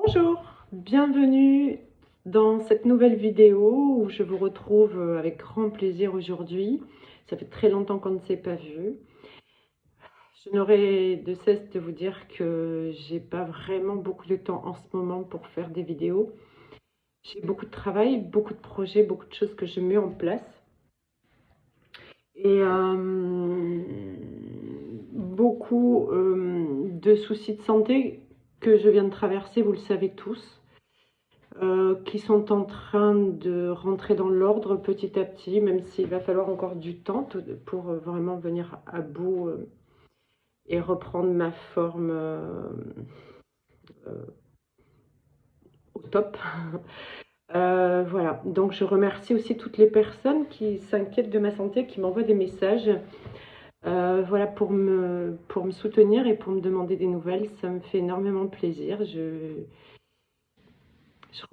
Bonjour, bienvenue dans cette nouvelle vidéo où je vous retrouve avec grand plaisir aujourd'hui. Ça fait très longtemps qu'on ne s'est pas vu. Je n'aurai de cesse de vous dire que j'ai pas vraiment beaucoup de temps en ce moment pour faire des vidéos. J'ai beaucoup de travail, beaucoup de projets, beaucoup de choses que je mets en place. Et beaucoup de soucis de santé que je viens de traverser, vous le savez tous. Qui sont en train de rentrer dans l'ordre petit à petit, même s'il va falloir encore du temps pour vraiment venir à bout et reprendre ma forme au top. Voilà, donc je remercie aussi toutes les personnes qui s'inquiètent de ma santé, qui m'envoient des messages voilà, pour me soutenir et pour me demander des nouvelles. Ça me fait énormément plaisir. Je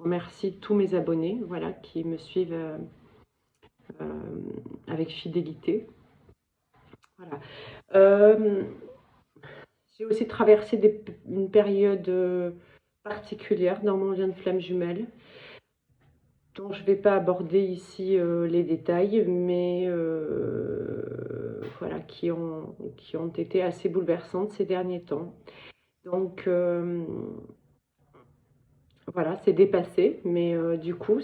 remercie tous mes abonnés voilà, qui me suivent avec fidélité. Voilà. J'ai aussi traversé une période particulière dans mon lien de flamme jumelle, dont je ne vais pas aborder ici les détails, mais voilà, qui ont été assez bouleversantes ces derniers temps. Donc voilà, c'est dépassé, mais du coup,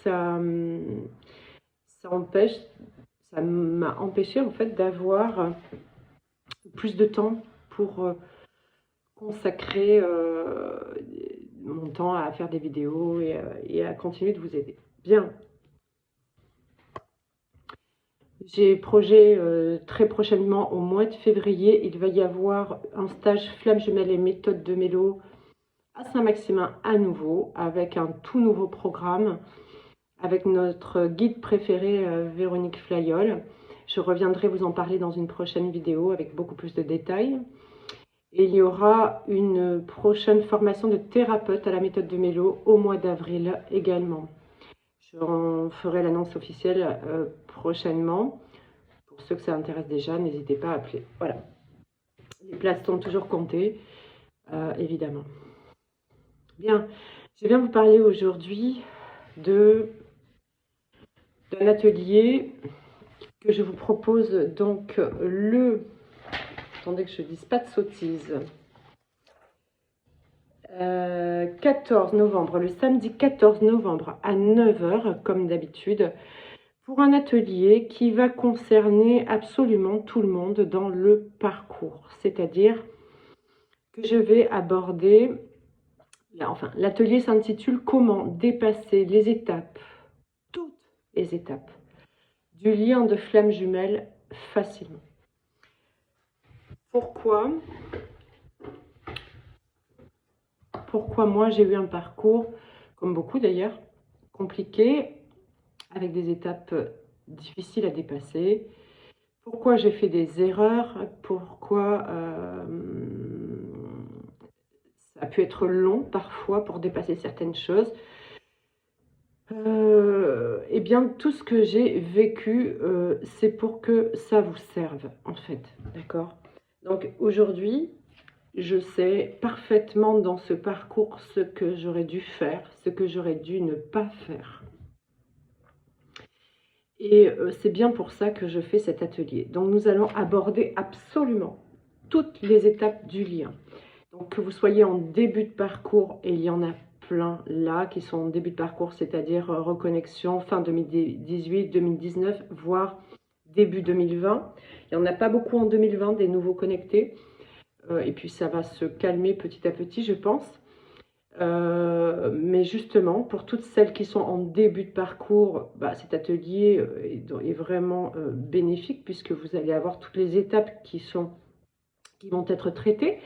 ça, ça m'a empêché en fait d'avoir plus de temps pour consacrer mon temps à faire des vidéos et à continuer de vous aider. Bien. J'ai projet très prochainement, au mois de février, il va y avoir un stage Flamme Jumelle et méthode de mélo à Saint-Maximin à nouveau, avec un tout nouveau programme, avec notre guide préféré Véronique Flayol. Je reviendrai vous en parler dans une prochaine vidéo avec beaucoup plus de détails. Et il y aura une prochaine formation de thérapeute à la méthode de Mélo au mois d'avril également. J'en ferai l'annonce officielle prochainement. Pour ceux que ça intéresse déjà, n'hésitez pas à appeler. Voilà. Les places sont toujours comptées, évidemment. Bien, je viens vous parler aujourd'hui d'un atelier que je vous propose donc attendez que je ne dise pas de sottises. 14 novembre, le samedi 14 novembre à 9 h, comme d'habitude, pour un atelier qui va concerner absolument tout le monde dans le parcours. C'est-à-dire que je vais aborder, enfin, l'atelier s'intitule « Comment dépasser les étapes, toutes les étapes, du lien de flamme jumelle facilement ». Pourquoi moi j'ai eu un parcours, comme beaucoup d'ailleurs, compliqué, avec des étapes difficiles à dépasser. Pourquoi j'ai fait des erreurs, pourquoi ça a pu être long parfois pour dépasser certaines choses. Eh bien, tout ce que j'ai vécu, c'est pour que ça vous serve, en fait, d'accord? Donc aujourd'hui, je sais parfaitement dans ce parcours ce que j'aurais dû faire, ce que j'aurais dû ne pas faire. Et c'est bien pour ça que je fais cet atelier. Donc nous allons aborder absolument toutes les étapes du lien. Donc que vous soyez en début de parcours, et il y en a plein là qui sont en début de parcours, c'est-à-dire reconnexion fin 2018, 2019, voire début 2020. Il n'y en a pas beaucoup en 2020 des nouveaux connectés. Et puis ça va se calmer petit à petit, je pense. Mais justement, pour toutes celles qui sont en début de parcours, cet atelier est vraiment bénéfique puisque vous allez avoir toutes les étapes qui vont être traitées.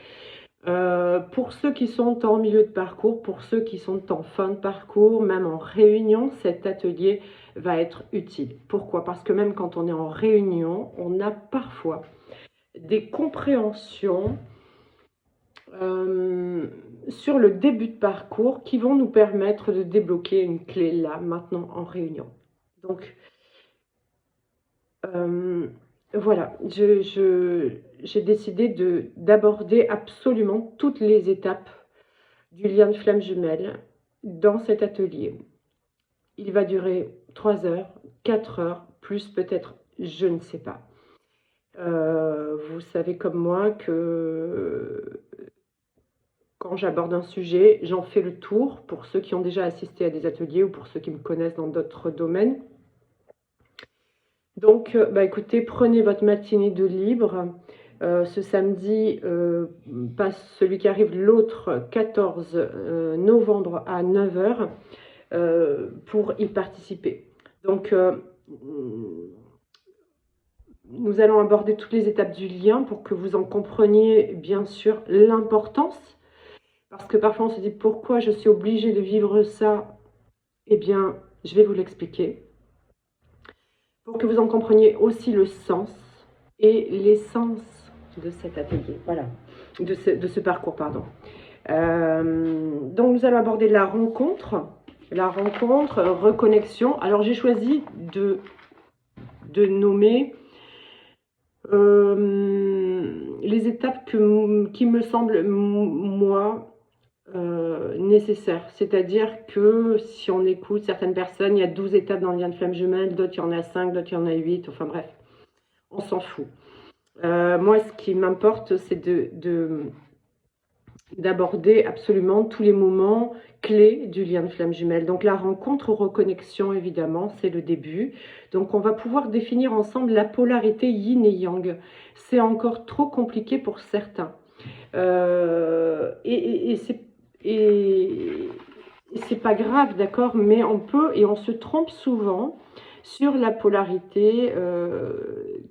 Pour ceux qui sont en milieu de parcours, pour ceux qui sont en fin de parcours, même en réunion, cet atelier va être utile. Pourquoi? Parce que même quand on est en réunion, on a parfois des compréhensions sur le début de parcours qui vont nous permettre de débloquer une clé là, maintenant, en réunion. Donc, voilà, j'ai décidé d'aborder absolument toutes les étapes du lien de flamme jumelle dans cet atelier. Il va durer 3 heures, 4 heures, plus peut-être, je ne sais pas. Vous savez comme moi que quand j'aborde un sujet, j'en fais le tour pour ceux qui ont déjà assisté à des ateliers ou pour ceux qui me connaissent dans d'autres domaines. Donc, écoutez, prenez votre matinée de libre. Ce samedi, pas celui qui arrive, l'autre 14 novembre à 9 h pour y participer. Donc, nous allons aborder toutes les étapes du lien pour que vous en compreniez bien sûr l'importance. Parce que parfois on se dit pourquoi je suis obligée de vivre ça. Eh bien, je vais vous l'expliquer. Pour que vous en compreniez aussi le sens et l'essence de cet atelier. Voilà, de ce parcours, pardon. Donc nous allons aborder la rencontre, reconnexion. Alors j'ai choisi de nommer les étapes qui me semblent, moi, nécessaires. C'est-à-dire que si on écoute certaines personnes, il y a 12 étapes dans le lien de flamme jumelle, d'autres il y en a 5, d'autres il y en a 8, enfin bref, on s'en fout. Moi, ce qui m'importe, c'est d'aborder absolument tous les moments clés du lien de flamme jumelle. Donc la rencontre, reconnexion, évidemment, c'est le début. Donc on va pouvoir définir ensemble la polarité yin et yang. C'est encore trop compliqué pour certains. Et c'est pas grave, d'accord, mais on peut, et on se trompe souvent sur la polarité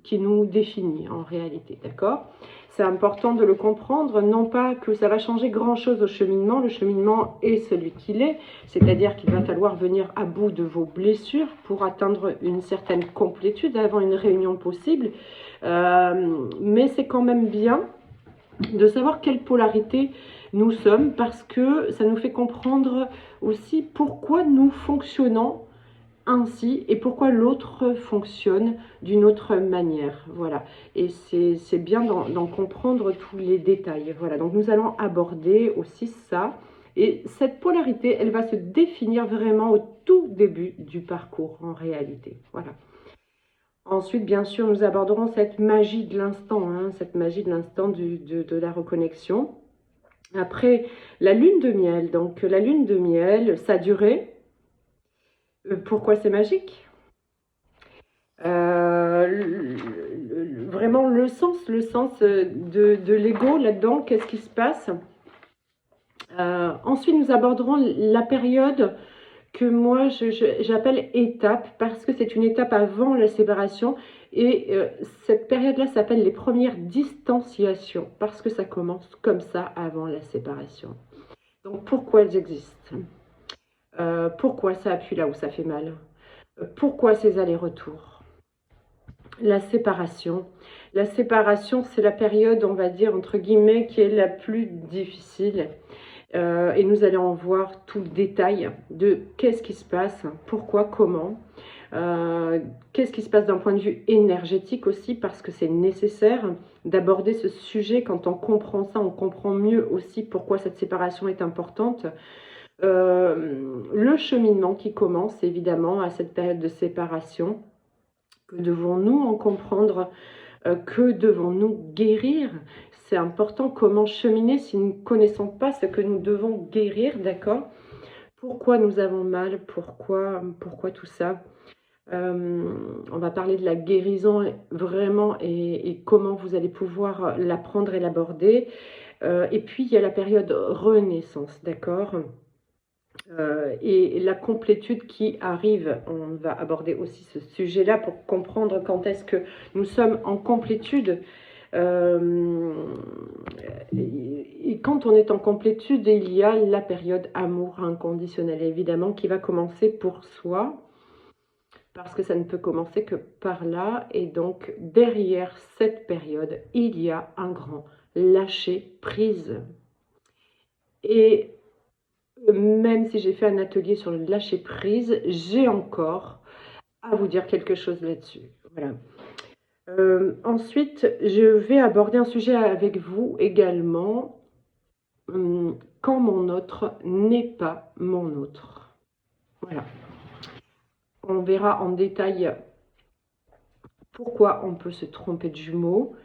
qui nous définit en réalité, d'accord. C'est important de le comprendre, non pas que ça va changer grand-chose au cheminement, le cheminement est celui qu'il est, c'est-à-dire qu'il va falloir venir à bout de vos blessures pour atteindre une certaine complétude avant une réunion possible, mais c'est quand même bien de savoir quelle polarité nous sommes, parce que ça nous fait comprendre aussi pourquoi nous fonctionnons ainsi et pourquoi l'autre fonctionne d'une autre manière. Voilà, et c'est bien d'en comprendre tous les détails. Voilà, donc nous allons aborder aussi ça, et cette polarité, elle va se définir vraiment au tout début du parcours en réalité. Voilà. Ensuite, bien sûr, nous aborderons cette magie de l'instant, cette magie de l'instant de la reconnexion. Après, la lune de miel. Donc, la lune de miel, sa durée. Pourquoi c'est magique? Vraiment le sens de l'ego là-dedans. Qu'est-ce qui se passe? Ensuite, nous aborderons la période que moi j'appelle étape, parce que c'est une étape avant la séparation, et cette période-là s'appelle les premières distanciations, parce que ça commence comme ça avant la séparation. Donc pourquoi elles existent? Pourquoi ça appuie là où ça fait mal? Pourquoi ces allers-retours? La séparation, c'est la période, on va dire entre guillemets, qui est la plus difficile. Et nous allons voir tout le détail de qu'est-ce qui se passe, pourquoi, comment, qu'est-ce qui se passe d'un point de vue énergétique aussi, parce que c'est nécessaire d'aborder ce sujet. Quand on comprend ça, on comprend mieux aussi pourquoi cette séparation est importante. Le cheminement qui commence évidemment à cette période de séparation. Que devons-nous en comprendre? Que devons-nous guérir? C'est important, comment cheminer si nous ne connaissons pas ce que nous devons guérir, d'accord? Pourquoi nous avons mal? Pourquoi tout ça? On va parler de la guérison vraiment, et comment vous allez pouvoir l'apprendre et l'aborder. Et puis, il y a la période renaissance, d'accord? Et la complétude qui arrive, on va aborder aussi ce sujet-là pour comprendre quand est-ce que nous sommes en complétude. Et quand on est en complétude, il y a la période amour inconditionnel, évidemment, qui va commencer pour soi, parce que ça ne peut commencer que par là. Et donc, derrière cette période, il y a un grand lâcher prise. Et même si j'ai fait un atelier sur le lâcher prise, j'ai encore à vous dire quelque chose là-dessus. Voilà. Ensuite, je vais aborder un sujet avec vous également. quand mon autre n'est pas mon autre. Voilà. On verra en détail pourquoi on peut se tromper de jumeaux.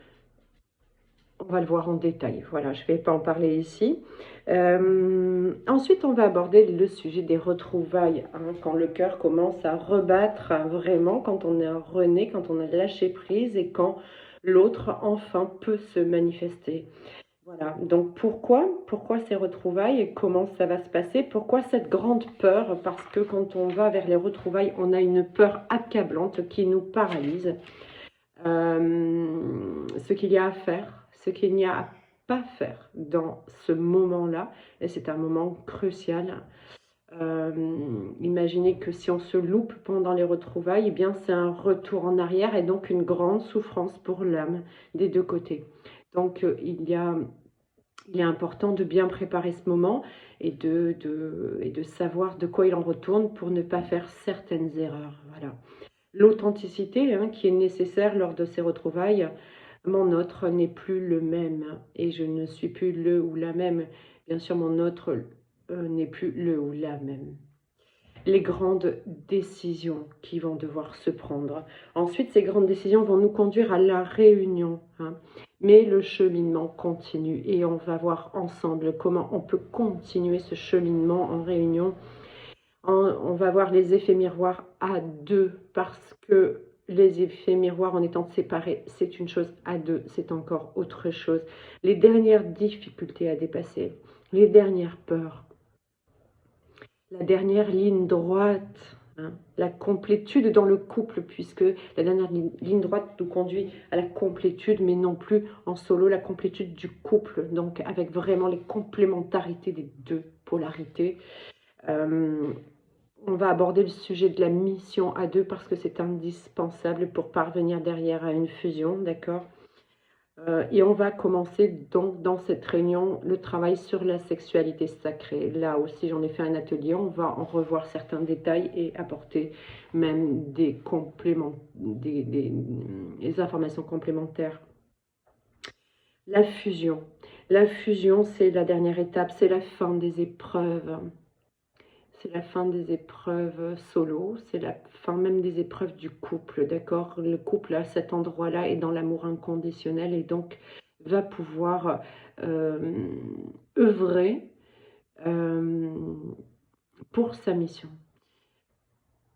On va le voir en détail. Voilà, je ne vais pas en parler ici. Ensuite, on va aborder le sujet des retrouvailles. Hein, quand le cœur commence à rebattre vraiment, quand on est rené, quand on a lâché prise et quand l'autre, enfin, peut se manifester. Voilà, donc pourquoi ces retrouvailles et comment ça va se passer? Pourquoi cette grande peur? Parce que quand on va vers les retrouvailles, on a une peur accablante qui nous paralyse. Ce qu'il y a à faire, ce qu'il n'y a à pas faire dans ce moment-là, et c'est un moment crucial. Imaginez que si on se loupe pendant les retrouvailles, eh bien c'est un retour en arrière et donc une grande souffrance pour l'âme des deux côtés. Donc il est important de bien préparer ce moment et de savoir de quoi il en retourne pour ne pas faire certaines erreurs. Voilà. L'authenticité qui est nécessaire lors de ces retrouvailles. Mon autre n'est plus le même et je ne suis plus le ou la même. Bien sûr, mon autre n'est plus le ou la même. Les grandes décisions qui vont devoir se prendre. Ensuite, ces grandes décisions vont nous conduire à la réunion. Mais le cheminement continue et on va voir ensemble comment on peut continuer ce cheminement en réunion. On va voir les effets miroirs à deux parce que les effets miroirs en étant séparés, c'est une chose, à deux, c'est encore autre chose. Les dernières difficultés à dépasser, les dernières peurs, la dernière ligne droite, la complétude dans le couple, puisque la dernière ligne droite nous conduit à la complétude, mais non plus en solo, la complétude du couple, donc avec vraiment les complémentarités des deux polarités. On va aborder le sujet de la mission à deux parce que c'est indispensable pour parvenir derrière à une fusion, d'accord? Et on va commencer donc dans cette réunion le travail sur la sexualité sacrée. Là aussi, j'en ai fait un atelier, on va en revoir certains détails et apporter même des compléments, des informations complémentaires. La fusion. La fusion, c'est la dernière étape, c'est la fin des épreuves. C'est la fin des épreuves solo, c'est la fin même des épreuves du couple, d'accord? Le couple à cet endroit-là est dans l'amour inconditionnel et donc va pouvoir œuvrer pour sa mission.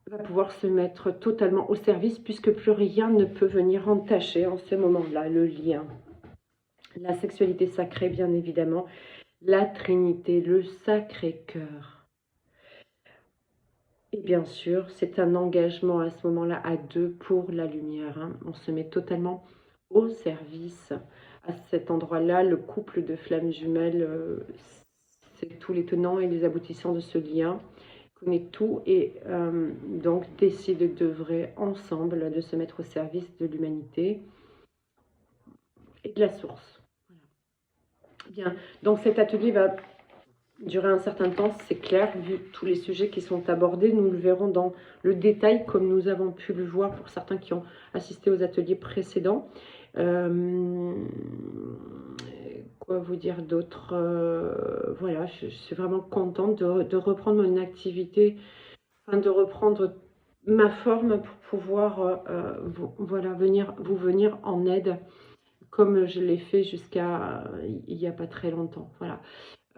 Va pouvoir se mettre totalement au service puisque plus rien ne peut venir entacher en ce moment-là le lien. La sexualité sacrée, bien évidemment, la Trinité, le Sacré-Cœur. Et bien sûr, c'est un engagement à ce moment-là à deux pour la lumière. On se met totalement au service à cet endroit-là. Le couple de flammes jumelles, c'est tous les tenants et les aboutissants de ce lien. Connaît tout et donc décide d'œuvrer ensemble, de se mettre au service de l'humanité et de la source. Bien, donc cet atelier va durer un certain temps, c'est clair, vu tous les sujets qui sont abordés. Nous le verrons dans le détail, comme nous avons pu le voir pour certains qui ont assisté aux ateliers précédents. Quoi vous dire d'autre? Voilà, je suis vraiment contente de reprendre mon activité, enfin, de reprendre ma forme pour pouvoir voilà, vous venir en aide, comme je l'ai fait jusqu'à il n'y a pas très longtemps. Voilà.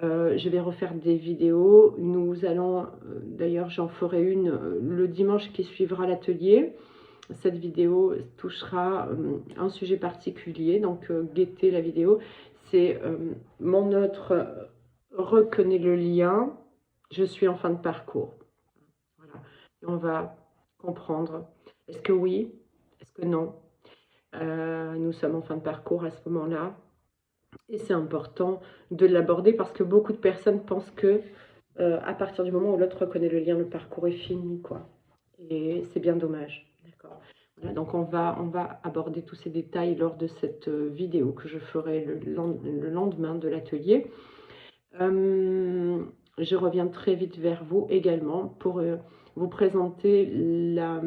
Je vais refaire des vidéos. Nous allons, d'ailleurs j'en ferai une le dimanche qui suivra l'atelier. Cette vidéo touchera un sujet particulier, donc guettez la vidéo. C'est mon autre reconnaît le lien, je suis en fin de parcours. Voilà. Et on va comprendre, est-ce que oui, est-ce que non? Nous sommes en fin de parcours à ce moment-là. Et c'est important de l'aborder parce que beaucoup de personnes pensent que à partir du moment où l'autre reconnaît le lien, le parcours est fini, quoi. Et c'est bien dommage, d'accord. Voilà, donc on va aborder tous ces détails lors de cette vidéo que je ferai le lendemain de l'atelier. Je reviens très vite vers vous également pour vous présenter le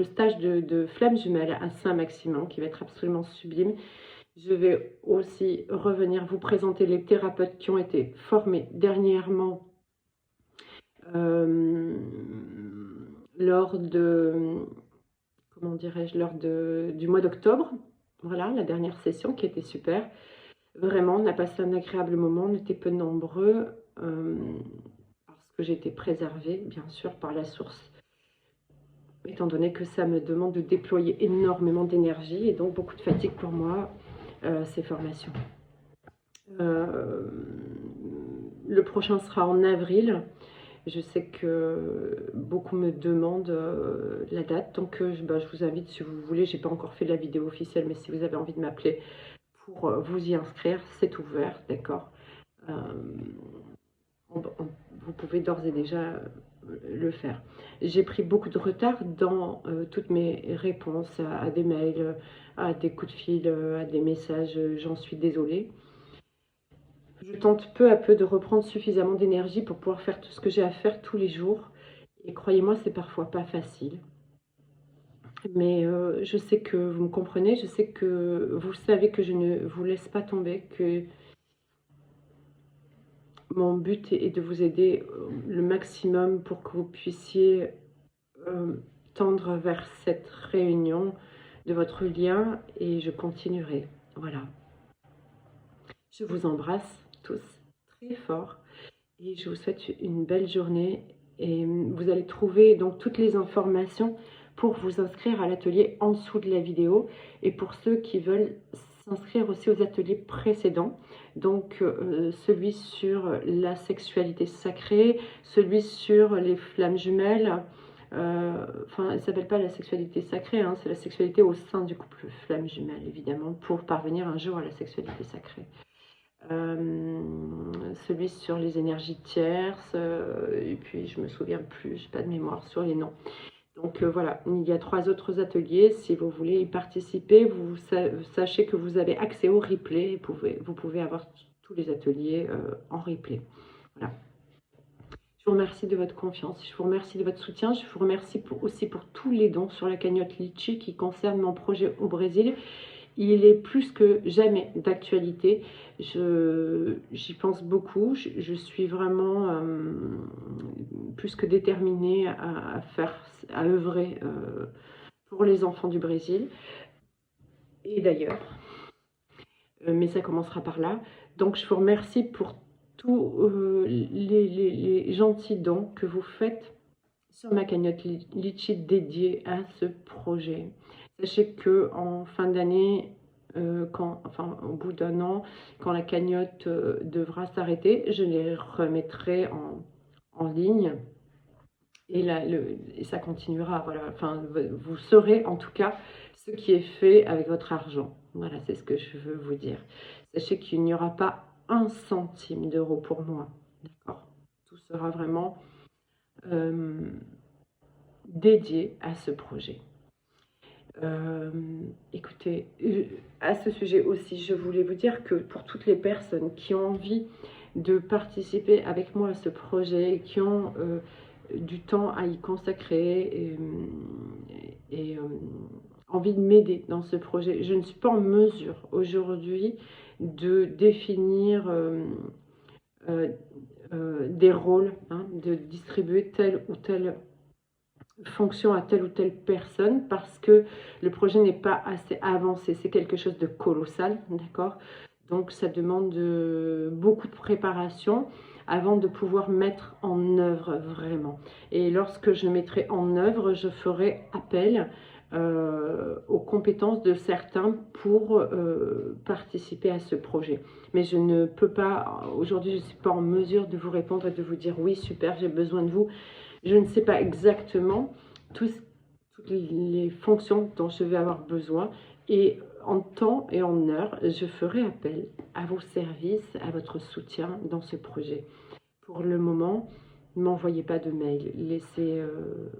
stage de flammes jumelles à Saint-Maximin qui va être absolument sublime. Je vais aussi revenir vous présenter les thérapeutes qui ont été formés dernièrement lors de, comment dirais-je, du mois d'octobre. Voilà, la dernière session qui était super. Vraiment, on a passé un agréable moment, on était peu nombreux, parce que j'étais préservée, bien sûr, par la source, étant donné que ça me demande de déployer énormément d'énergie et donc beaucoup de fatigue pour moi, ces formations. Le prochain sera en avril. Je sais que beaucoup me demandent la date, donc je vous invite, si vous voulez, j'ai pas encore fait la vidéo officielle, mais si vous avez envie de m'appeler pour vous y inscrire, c'est ouvert, d'accord. Euh, vous pouvez d'ores et déjà le faire. J'ai pris beaucoup de retard dans toutes mes réponses à des mails, à des coups de fil, à des messages, j'en suis désolée. Je tente peu à peu de reprendre suffisamment d'énergie pour pouvoir faire tout ce que j'ai à faire tous les jours. Et croyez-moi, c'est parfois pas facile. Mais je sais que vous me comprenez, je sais que vous savez que je ne vous laisse pas tomber, que mon but est de vous aider le maximum pour que vous puissiez tendre vers cette réunion de votre lien et je continuerai. Voilà. Je vous embrasse tous très fort et je vous souhaite une belle journée et vous allez trouver donc toutes les informations pour vous inscrire à l'atelier en dessous de la vidéo et pour ceux qui veulent s'inscrire aussi aux ateliers précédents, donc celui sur la sexualité sacrée, celui sur les flammes jumelles, enfin elle ne s'appelle pas la sexualité sacrée, hein, c'est la sexualité au sein du couple flamme jumelle évidemment, pour parvenir un jour à la sexualité sacrée. Celui sur les énergies tierces, et puis je me souviens plus, j'ai pas de mémoire sur les noms. Donc voilà, il y a 3 autres ateliers. Si vous voulez y participer, vous sachez que vous avez accès au replay. Et vous pouvez avoir tous les ateliers en replay. Voilà. Je vous remercie de votre confiance, je vous remercie de votre soutien, je vous remercie aussi pour tous les dons sur la cagnotte Litchi qui concerne mon projet au Brésil. Il est plus que jamais d'actualité. J'y pense beaucoup. Je suis vraiment plus que déterminée à œuvrer pour les enfants du Brésil et d'ailleurs. Mais ça commencera par là. Donc je vous remercie pour tous les gentils dons que vous faites sur ma cagnotte Litchi dédiée à ce projet. Sachez que en fin d'année, enfin au bout d'un an, quand la cagnotte devra s'arrêter, je les remettrai en ligne et, et ça continuera. Voilà. Enfin, vous saurez en tout cas ce qui est fait avec votre argent. Voilà, c'est ce que je veux vous dire. Sachez qu'il n'y aura pas 1 centime d'euro pour moi. D'accord. Tout sera vraiment dédié à ce projet. Écoutez, à ce sujet aussi, je voulais vous dire que pour toutes les personnes qui ont envie de participer avec moi à ce projet, qui ont du temps à y consacrer et envie de m'aider dans ce projet, je ne suis pas en mesure aujourd'hui de définir des rôles, hein, de distribuer telle ou telle fonction à telle ou telle personne parce que le projet n'est pas assez avancé, c'est quelque chose de colossal, d'accord? Donc ça demande beaucoup de préparation avant de pouvoir mettre en œuvre vraiment. Et lorsque je mettrai en œuvre, je ferai appel aux compétences de certains pour participer à ce projet. Mais je ne peux pas, aujourd'hui je ne suis pas en mesure de vous répondre et de vous dire oui super j'ai besoin de vous. Je ne sais pas exactement toutes les fonctions dont je vais avoir besoin et en temps et en heure, je ferai appel à vos services, à votre soutien dans ce projet. Pour le moment, ne m'envoyez pas de mail, laissez,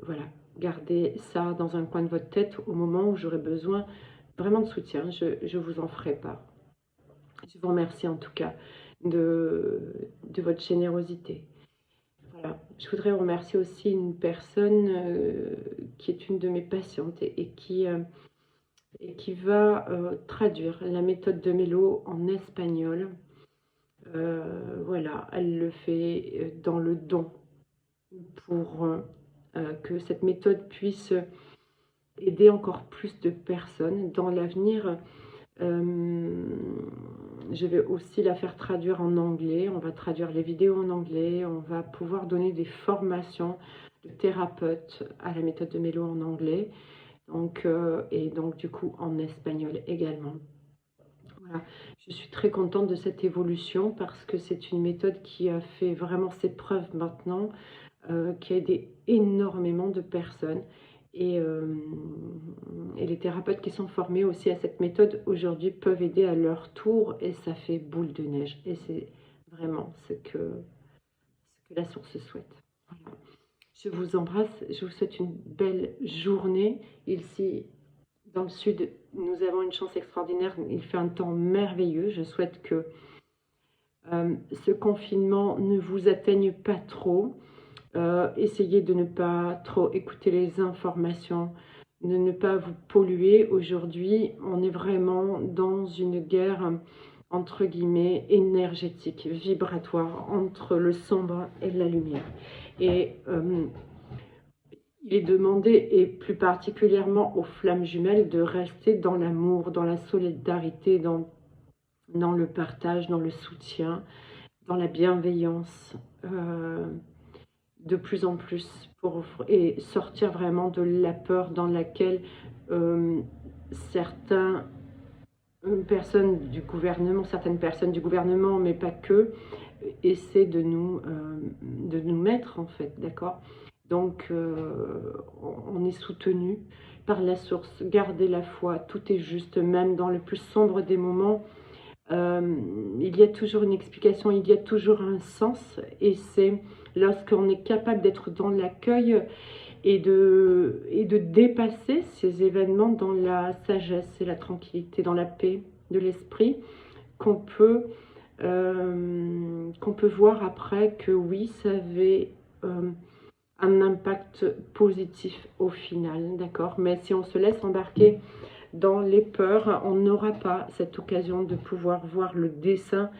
voilà, gardez ça dans un coin de votre tête au moment où j'aurai besoin vraiment de soutien, je vous en ferai part. Je vous remercie en tout cas de votre générosité. Voilà. Je voudrais remercier aussi une personne qui est une de mes patientes et qui et qui va traduire la méthode de Mélo en espagnol. Voilà, elle le fait dans le don pour que cette méthode puisse aider encore plus de personnes dans l'avenir. Je vais aussi la faire traduire en anglais. On va traduire les vidéos en anglais. On va pouvoir donner des formations de thérapeutes à la méthode de Mélo en anglais. Donc, et donc du coup en espagnol également. Voilà. Je suis très contente de cette évolution parce que c'est une méthode qui a fait vraiment ses preuves maintenant, qui a aidé énormément de personnes. Et les thérapeutes qui sont formés aussi à cette méthode aujourd'hui peuvent aider à leur tour et ça fait boule de neige. Et c'est vraiment ce que la source souhaite. Voilà. Je vous embrasse, je vous souhaite une belle journée. Ici, dans le sud, nous avons une chance extraordinaire. Il fait un temps merveilleux. Je souhaite que ce confinement ne vous atteigne pas trop. Essayez de ne pas trop écouter les informations, de ne pas vous polluer. Aujourd'hui, on est vraiment dans une guerre, entre guillemets, énergétique, vibratoire, entre le sombre et la lumière. Et il est demandé, et plus particulièrement aux flammes jumelles, de rester dans l'amour, dans la solidarité, dans le partage, dans le soutien, dans la bienveillance, de plus en plus, et sortir vraiment de la peur dans laquelle certaines personnes du gouvernement, mais pas que, essaient de nous mettre en fait, d'accord? Donc, on est soutenu par la source. Gardez la foi, tout est juste, même dans le plus sombre des moments. Il y a toujours une explication, il y a toujours un sens. Et c'est lorsqu'on est capable d'être dans l'accueil et de dépasser ces événements dans la sagesse et la tranquillité, dans la paix de l'esprit, qu'on peut voir après que oui, ça avait un impact positif au final, d'accord? Mais si on se laisse embarquer dans les peurs, on n'aura pas cette occasion de pouvoir voir le dessein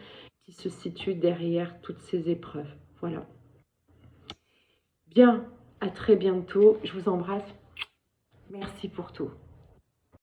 qui se situe derrière toutes ces épreuves. Voilà. Bien, à très bientôt. Je vous embrasse. Merci pour tout.